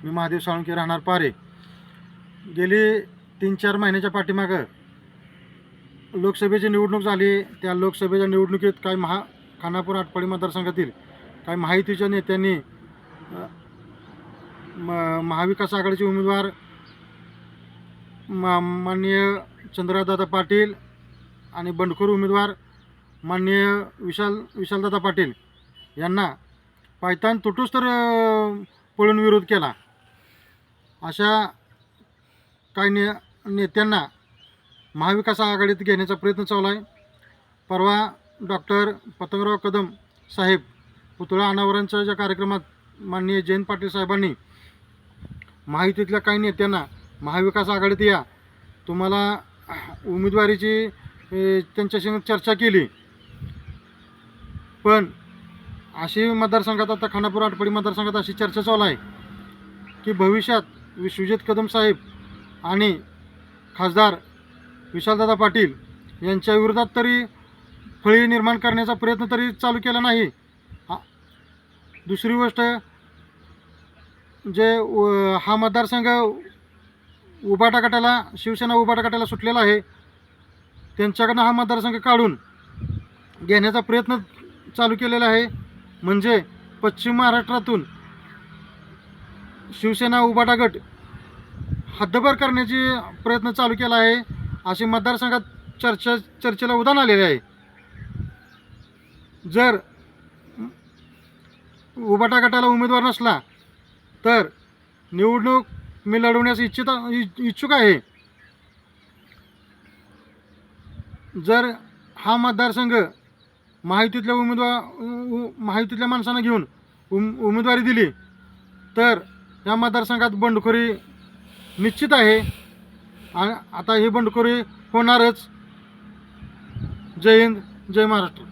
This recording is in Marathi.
मी महादेव साळुंखे, राहणार पारे. गेली 3-4 महिन्याच्या पाठीमागं लोकसभेची निवडणूक झाली. त्या लोकसभेच्या निवडणुकीत काही खानापूर आटपाडी मतदारसंघातील काही महायुतीच्या नेत्यांनी महाविकास आघाडीचे उमेदवार माननीय चंद्रदादा पाटील आणि बंडखोर उमेदवार माननीय विशालदादा पाटील यांना पायतान तुटूस तर पळून विरोध केला. अशा काही नेत्यांना महाविकास आघाडीत घेण्याचा प्रयत्न चालू आहे. परवा डॉक्टर पतंगराव कदम साहेब पुतळा अनावरणच्या ज्या कार्यक्रमात माननीय जयंत पाटील साहेबांनी महायुतीतल्या काही नेत्यांना महाविकास आघाडीत या, तुम्हाला उमेदवारीची त्यांच्याशी चर्चा केली. पण अशी मतदारसंघात आता खानापूर आटपाडी मतदारसंघात अशी चर्चा चालू आहे की भविष्यात विश्वजित कदम साहेब आणि खासदार विशालदादा पाटील यांच्या विरोधात तरी फळी निर्माण करण्याचा प्रयत्न तरी चालू केला नाही. दुसरी गोष्ट, जे हा मतदारसंघ उभाटा गटाला, शिवसेना उभाटा गटाला सुटलेला आहे, त्यांच्याकडनं हा मतदारसंघ काढून घेण्याचा प्रयत्न चालू केलेला आहे. म्हणजे पश्चिम महाराष्ट्रातून शिवसेना उभाटा गट हद्दपार करण्याची प्रयत्न चालू केला आहे. अशी मतदारसंघात चर्चेला उधाण आलेले आहे. जर उभाटा गटाला उमेदवार नसला तर निवडणूक मी लढवण्यास इच्छुक आहे. जर हा मतदारसंघ महायुतीतल्या माणसांना घेऊन उमेदवारी दिली तर या मतदारसंघात बंडखोरी निश्चित आहे. आणि आता ही बंडखोरी होणारच. जय हिंद, जय महाराष्ट्र.